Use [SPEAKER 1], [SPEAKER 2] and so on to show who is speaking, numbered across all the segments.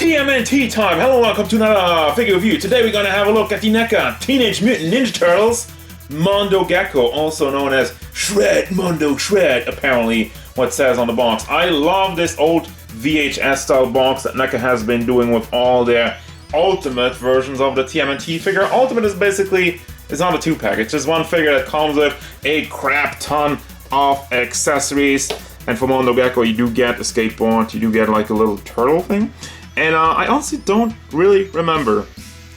[SPEAKER 1] TMNT time! Hello, welcome to another figure review. Today we're gonna have a look at the Neca Teenage Mutant Ninja Turtles Mondo Gecko, also known as Shred Mondo Shred, apparently what it says on the box. I love this old VHS style box that Neca has been doing with all their ultimate versions of the TMNT figure. Ultimate is basically, it's not a 2-pack, it's just one figure that comes with a crap ton of accessories. And for Mondo Gecko, you do get a skateboard, you do get like a little turtle thing. And I honestly don't really remember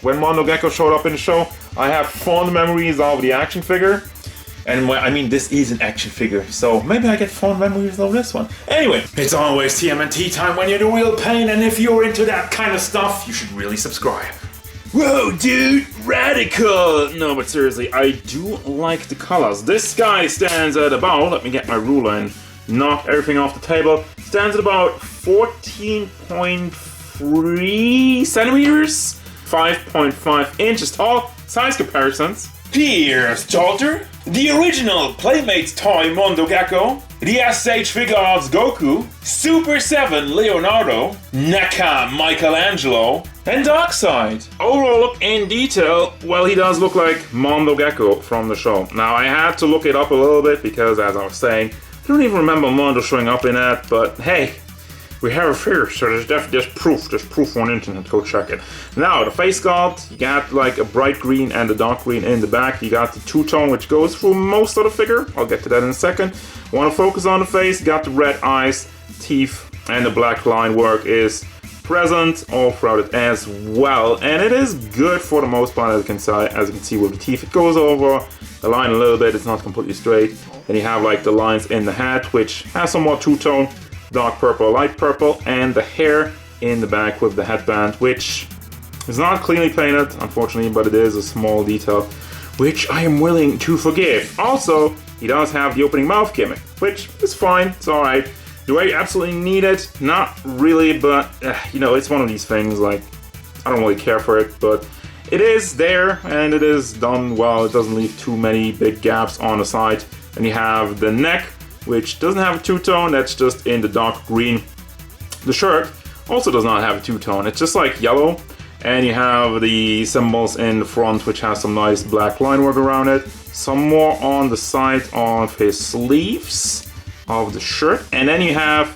[SPEAKER 1] when Mondo Gecko showed up in the show. I have fond memories of the action figure. And I mean, this is an action figure, so maybe I get fond memories of this one. Anyway, it's always TMNT time when you're the real Payne, and if you're into that kind of stuff, you should really subscribe. Whoa, dude, radical! No, but seriously, I do like the colors. This guy stands at about, let me get my ruler and knock everything off the table, stands at about 14.3 centimeters, 5.5 inches tall. Size comparisons. Here's Jolter, the original Playmates toy Mondo Gecko, the SH Figuarts Goku, Super 7 Leonardo, Neca Michelangelo, and Darkseid. Overall look in detail, well, he does look like Mondo Gecko from the show. Now I had to look it up a little bit because, as I was saying, I don't even remember Mondo showing up in that, but hey, we have a figure, so there's proof on the internet, go check it. Now, the face sculpt, you got like a bright green and a dark green in the back. You got the two-tone, which goes through most of the figure. I'll get to that in a second. Want to focus on the face, you got the red eyes, teeth, and the black line work is present all throughout it as well. And it is good for the most part, as you can see with the teeth. It goes over the line a little bit, it's not completely straight. Then you have like the lines in the hat, which has somewhat two-tone. Dark purple, light purple, and the hair in the back with the headband, which is not cleanly painted, unfortunately, but it is a small detail, which I am willing to forgive. Also, he does have the opening mouth gimmick, which is fine, it's alright. Do I absolutely need it? Not really, but, you know, it's one of these things, like, I don't really care for it, but it is there, and it is done well. It doesn't leave too many big gaps on the side. And you have the neck, which doesn't have a two-tone, that's just in the dark green. The shirt also does not have a two-tone, it's just like yellow. And you have the symbols in the front, which has some nice black line work around it. Some more on the side of his sleeves of the shirt. And then you have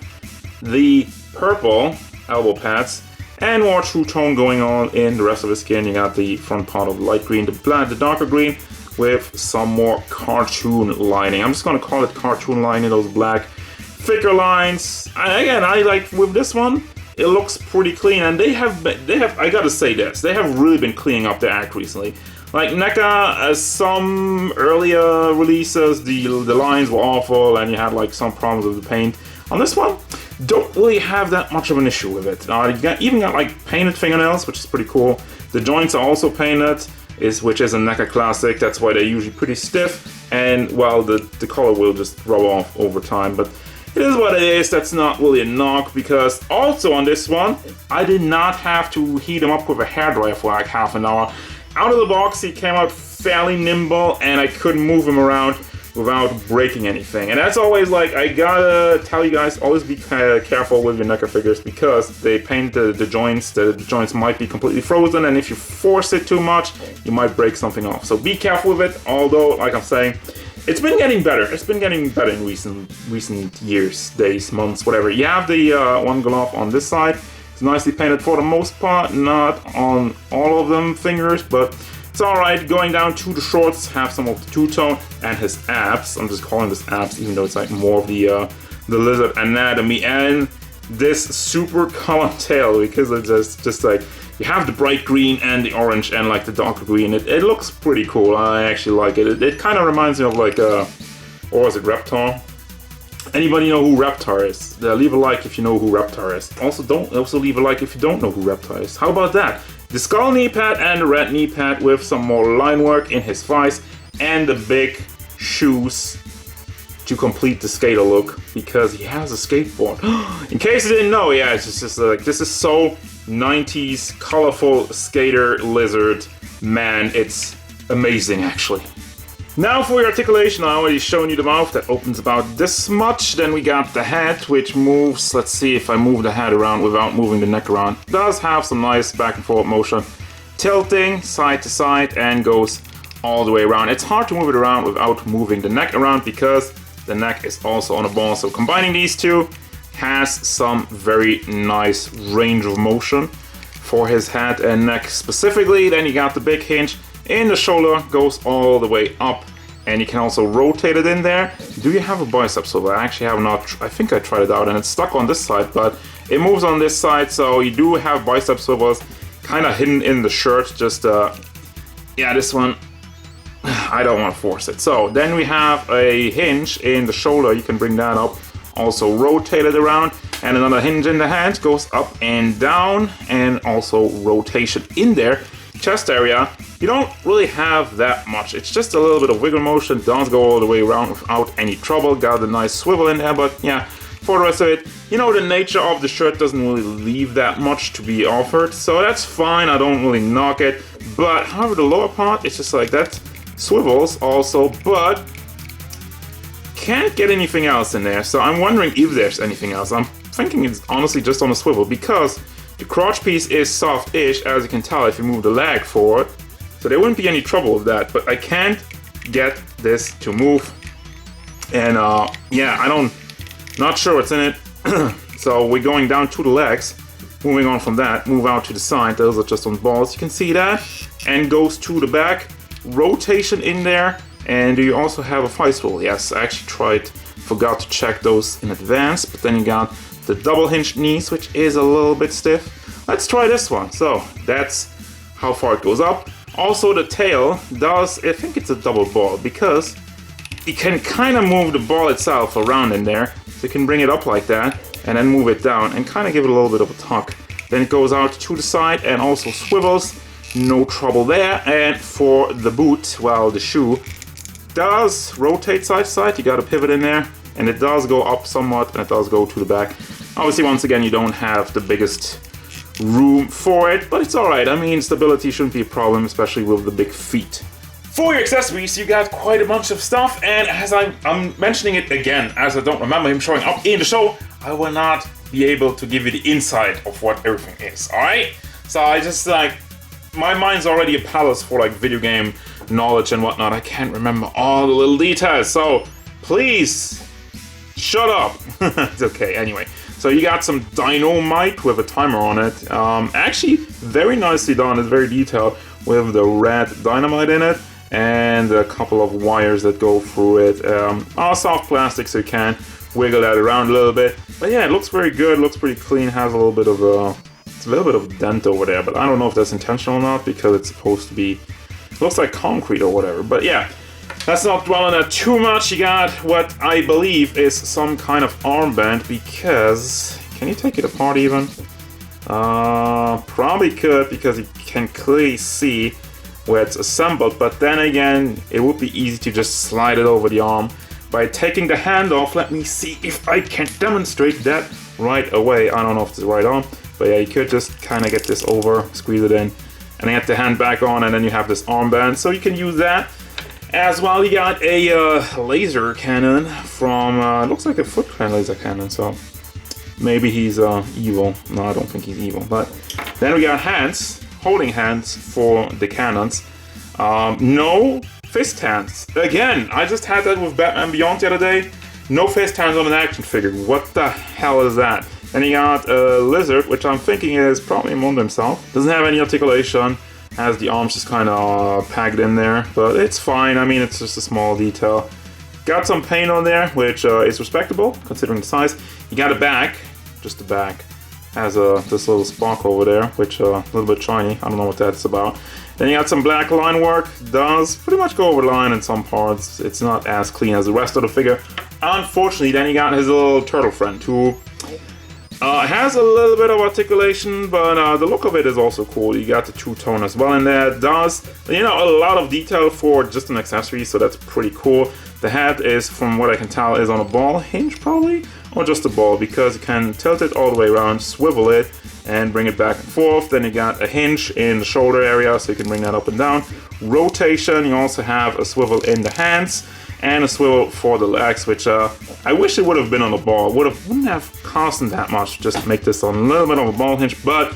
[SPEAKER 1] the purple elbow pads and more two-tone going on in the rest of his skin. You got the front part of light green, the darker green, with some more cartoon lining. I'm just gonna call it cartoon lining, those black thicker lines. Again, I like with this one, it looks pretty clean, and they have, I gotta say this, they have really been cleaning up their act recently. Like Neca, some earlier releases, the lines were awful, and you had like some problems with the paint. On this one, don't really have that much of an issue with it. You even got like painted fingernails, which is pretty cool. The joints are also painted, which is a Neca classic, that's why they're usually pretty stiff, and well, the color will just rub off over time, but it is what it is. That's not really a knock, because also on this one, I did not have to heat him up with a hairdryer for like half an hour. Out of the box, he came out fairly nimble, and I couldn't move him around without breaking anything. And that's always like, I gotta tell you guys, always be careful with your Neca figures, because they paint the joints, the joints might be completely frozen, and if you force it too much, you might break something off. So be careful with it, although, like I'm saying, it's been getting better. It's been getting better in recent years, days, months, whatever. You have the one glove on this side. It's nicely painted for the most part, not on all of them fingers, but it's alright. Going down to the shorts, have some of the two-tone, and his abs. I'm just calling this abs, even though it's like more of the lizard anatomy, and this super color tail, because it's just like, you have the bright green and the orange and like the darker green. It looks pretty cool. I actually like it. It kind of reminds me of like, or is it Reptile? Anybody know who Reptile is? Leave a like if you know who Reptile is. Also leave a like if you don't know who Reptile is. How about that? The skull knee pad and the red knee pad with some more line work in his thighs, and the big shoes to complete the skater look, because he has a skateboard. In case you didn't know, yeah, it's just like, this is so 90s colorful skater lizard man. It's amazing, actually. Now for your articulation, I already shown you the mouth that opens about this much. Then we got the head, which moves. Let's see if I move the head around without moving the neck around. It does have some nice back and forth motion, tilting side to side and goes all the way around. It's hard to move it around without moving the neck around because the neck is also on a ball. So combining these two has some very nice range of motion for his head and neck specifically. Then you got the big hinge in the shoulder, goes all the way up, and you can also rotate it in there. Do you have a bicep swivel? I actually have not. I think I tried it out and it's stuck on this side, but it moves on this side, so you do have bicep swivels kind of hidden in the shirt. Just yeah, this one I don't want to force it. So then we have a hinge in the shoulder. You can bring that up, also rotate it around, and another hinge in the hand, goes up and down, and also rotation in there. Chest area, you don't really have that much. It's just a little bit of wiggle motion. Does go all the way around without any trouble. Got a nice swivel in there, but yeah, for the rest of it, you know, the nature of the shirt doesn't really leave that much to be offered, so that's fine. I don't really knock it. But however, the lower part, it's just like that swivels also, but can't get anything else in there. So I'm wondering if there's anything else. I'm thinking it's honestly just on a swivel because the crotch piece is soft-ish, as you can tell if you move the leg forward. So there wouldn't be any trouble with that, but I can't get this to move. And yeah, not sure what's in it. So we're going down to the legs, moving on from that, move out to the side. Those are just on balls, you can see that. And goes to the back, rotation in there. And do you also have a thigh swivel? Yes, I actually forgot to check those in advance, but then you got the double hinged knees, which is a little bit stiff. Let's try this one. So that's how far it goes up. Also the tail does, I think it's a double ball because you can kind of move the ball itself around in there. So you can bring it up like that and then move it down and kind of give it a little bit of a tuck. Then it goes out to the side and also swivels. No trouble there. And for the boot, well, the shoe does rotate side to side. You got a pivot in there. And it does go up somewhat, and it does go to the back. Obviously, once again, you don't have the biggest room for it, but it's alright. I mean, stability shouldn't be a problem, especially with the big feet. For your accessories, you got quite a bunch of stuff, and as I'm mentioning it again, as I don't remember him showing up in the show, I will not be able to give you the inside of what everything is, alright? So I just, like, my mind's already a palace for, like, video game knowledge and whatnot. I can't remember all the little details, so please shut up. It's okay. Anyway, so you got some dynamite with a timer on it. Actually, very nicely done. It's very detailed with the red dynamite in it and a couple of wires that go through it. All soft plastic, so you can wiggle that around a little bit. But yeah, it looks very good. Looks pretty clean. Has a little bit of a dent over there, but I don't know if that's intentional or not because it's supposed to be. It looks like concrete or whatever. But yeah. Let's not dwell on that too much. You got what I believe is some kind of armband because... Can you take it apart even? Probably could because you can clearly see where it's assembled. But then again, it would be easy to just slide it over the arm by taking the hand off. Let me see if I can demonstrate that right away. I don't know if it's the right arm. But yeah, you could just kind of get this over, squeeze it in, and then get the hand back on, and then you have this armband. So you can use that. As well, you got a laser cannon from, looks like a Foot Clan laser cannon, so maybe he's evil. No, I don't think he's evil. But then we got hands, holding hands for the cannons. No fist hands. Again, I just had that with Batman Beyond the other day. No fist hands on an action figure. What the hell is that? Then you got a lizard, which I'm thinking is probably Mondo himself. Doesn't have any articulation. Has the arms just kind of packed in there, but it's fine. I mean, it's just a small detail. Got some Payne on there, which is respectable considering the size. You got a back, just the back. Has this little spark over there, which a little bit shiny. I don't know what that's about. Then you got some black line work. Does pretty much go over the line in some parts. It's not as clean as the rest of the figure. Unfortunately, then you got his little turtle friend who has a little bit of articulation, but the look of it is also cool. You got the two-tone as well in there. It does, you know, a lot of detail for just an accessory, so that's pretty cool. The head is, from what I can tell, is on a ball hinge probably, or just a ball, because you can tilt it all the way around, swivel it,
[SPEAKER 2] and bring it back and forth. Then you got a hinge in the shoulder area, so you can bring that up and down. Rotation, you also have a swivel in the hands and a swivel for the legs, which I wish it would have been on the ball. Wouldn't have cost them that much just to make this on a little bit of a ball hinge, but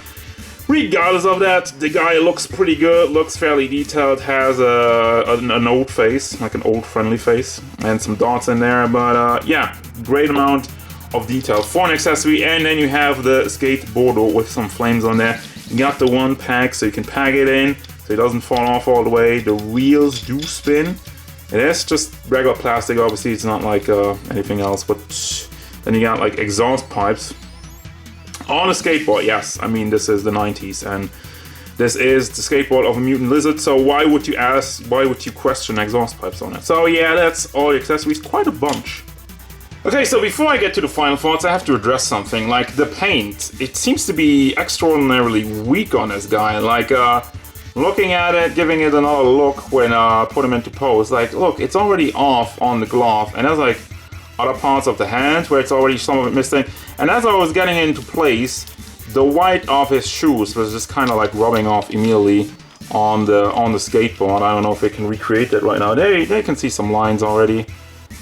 [SPEAKER 2] regardless of that, the guy looks pretty good, looks fairly detailed, has an old face, like an old friendly face, and some dots in there, but yeah, great amount of detail for an accessory. And then you have the skateboard with some flames on there. You got the one pack, so you can pack it in, so it doesn't fall off all the way. The wheels do spin. It is just regular plastic, obviously, it's not like anything else, but then you got like exhaust pipes. On a skateboard, yes, I mean, this is the 90s, and this is the skateboard of a mutant lizard, so why would you question exhaust pipes on it? So yeah, that's all the accessories, quite a bunch. Okay, so before I get to the final thoughts, I have to address something, like the paint. It seems to be extraordinarily weak on this guy, like looking at it, giving it another look when put him into pose, like look, it's already off on the glove, and there's like other parts of the hand where it's already some of it missing. And as I was getting into place, the white of his shoes was just kind of like rubbing off immediately on the skateboard. I don't know if we can recreate that right now. They can see some lines already,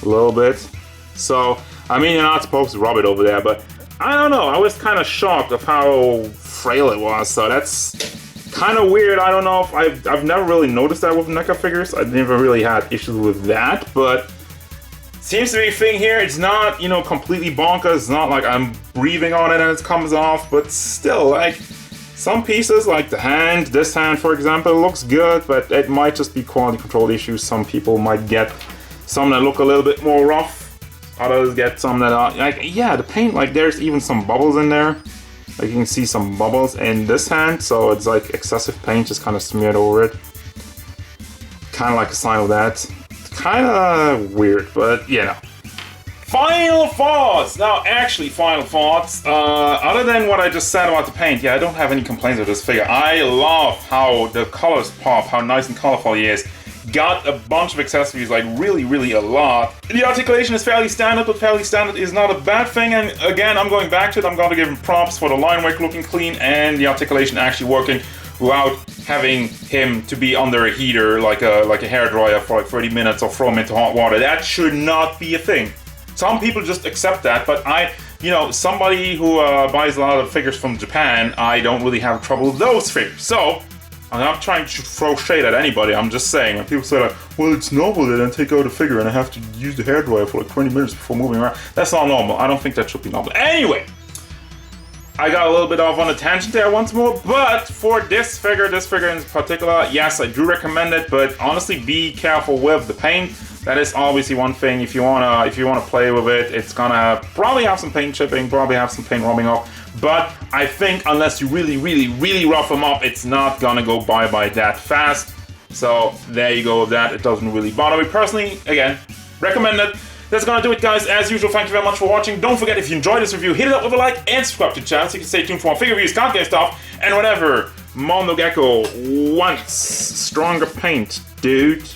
[SPEAKER 2] a little bit. So I mean, you're not supposed to rub it over there, but I don't know. I was kind of shocked of how frail it was. So that's kind of weird. I don't know if I've never really noticed that with NECA figures. I never really had issues with that, but seems to be a thing here. It's not, you know, completely bonkers. It's not like I'm breathing on it and it comes off, but still, like, some pieces, like the hand, this hand, for example, looks good, but it might just be quality control issues. Some people might get some that look a little bit more rough. Others get some that are, like, yeah, the paint, like, there's even some bubbles in there. Like, you can see some bubbles in this hand, so it's like excessive paint just kind of smeared over it. Kind of like a sign of that. Kind of weird, but you know. Final thoughts! Now, actually, final thoughts. Other than what I just said about the paint, yeah, I don't have any complaints with this figure. I love how the colors pop, how nice and colorful he is. Got a bunch of accessories, like really, really a lot. The articulation is fairly standard, but fairly standard is not a bad thing. And again, I'm going back to it. I'm going to give him props for the line work looking clean and the articulation actually working without having him to be under a heater like a hairdryer for like 30 minutes or throw him into hot water. That should not be a thing. Some people just accept that, but you know, somebody who buys a lot of figures from Japan, I don't really have trouble with those figures. So, I'm not trying to throw shade at anybody, I'm just saying, when people say like, well, it's normal that I take out a figure and I have to use the hairdryer for like 20 minutes before moving around. That's not normal. I don't think that should be normal. Anyway, I got a little bit off on a tangent there once more, but for this figure in particular, yes, I do recommend it, but honestly, be careful with the paint. That is obviously one thing. If you wanna play with it, it's gonna probably have some paint chipping, probably have some paint rubbing off. But I think unless you really, really, really rough them up, it's not gonna go bye-bye that fast. So there you go with that. It doesn't really bother me personally. Again, recommend it. That's gonna do it, guys. As usual, thank you very much for watching. Don't forget, if you enjoyed this review, hit it up with a like and subscribe to the channel so you can stay tuned for more figure reviews, card game stuff, and whatever Mondo Gecko wants. Stronger paint, dude.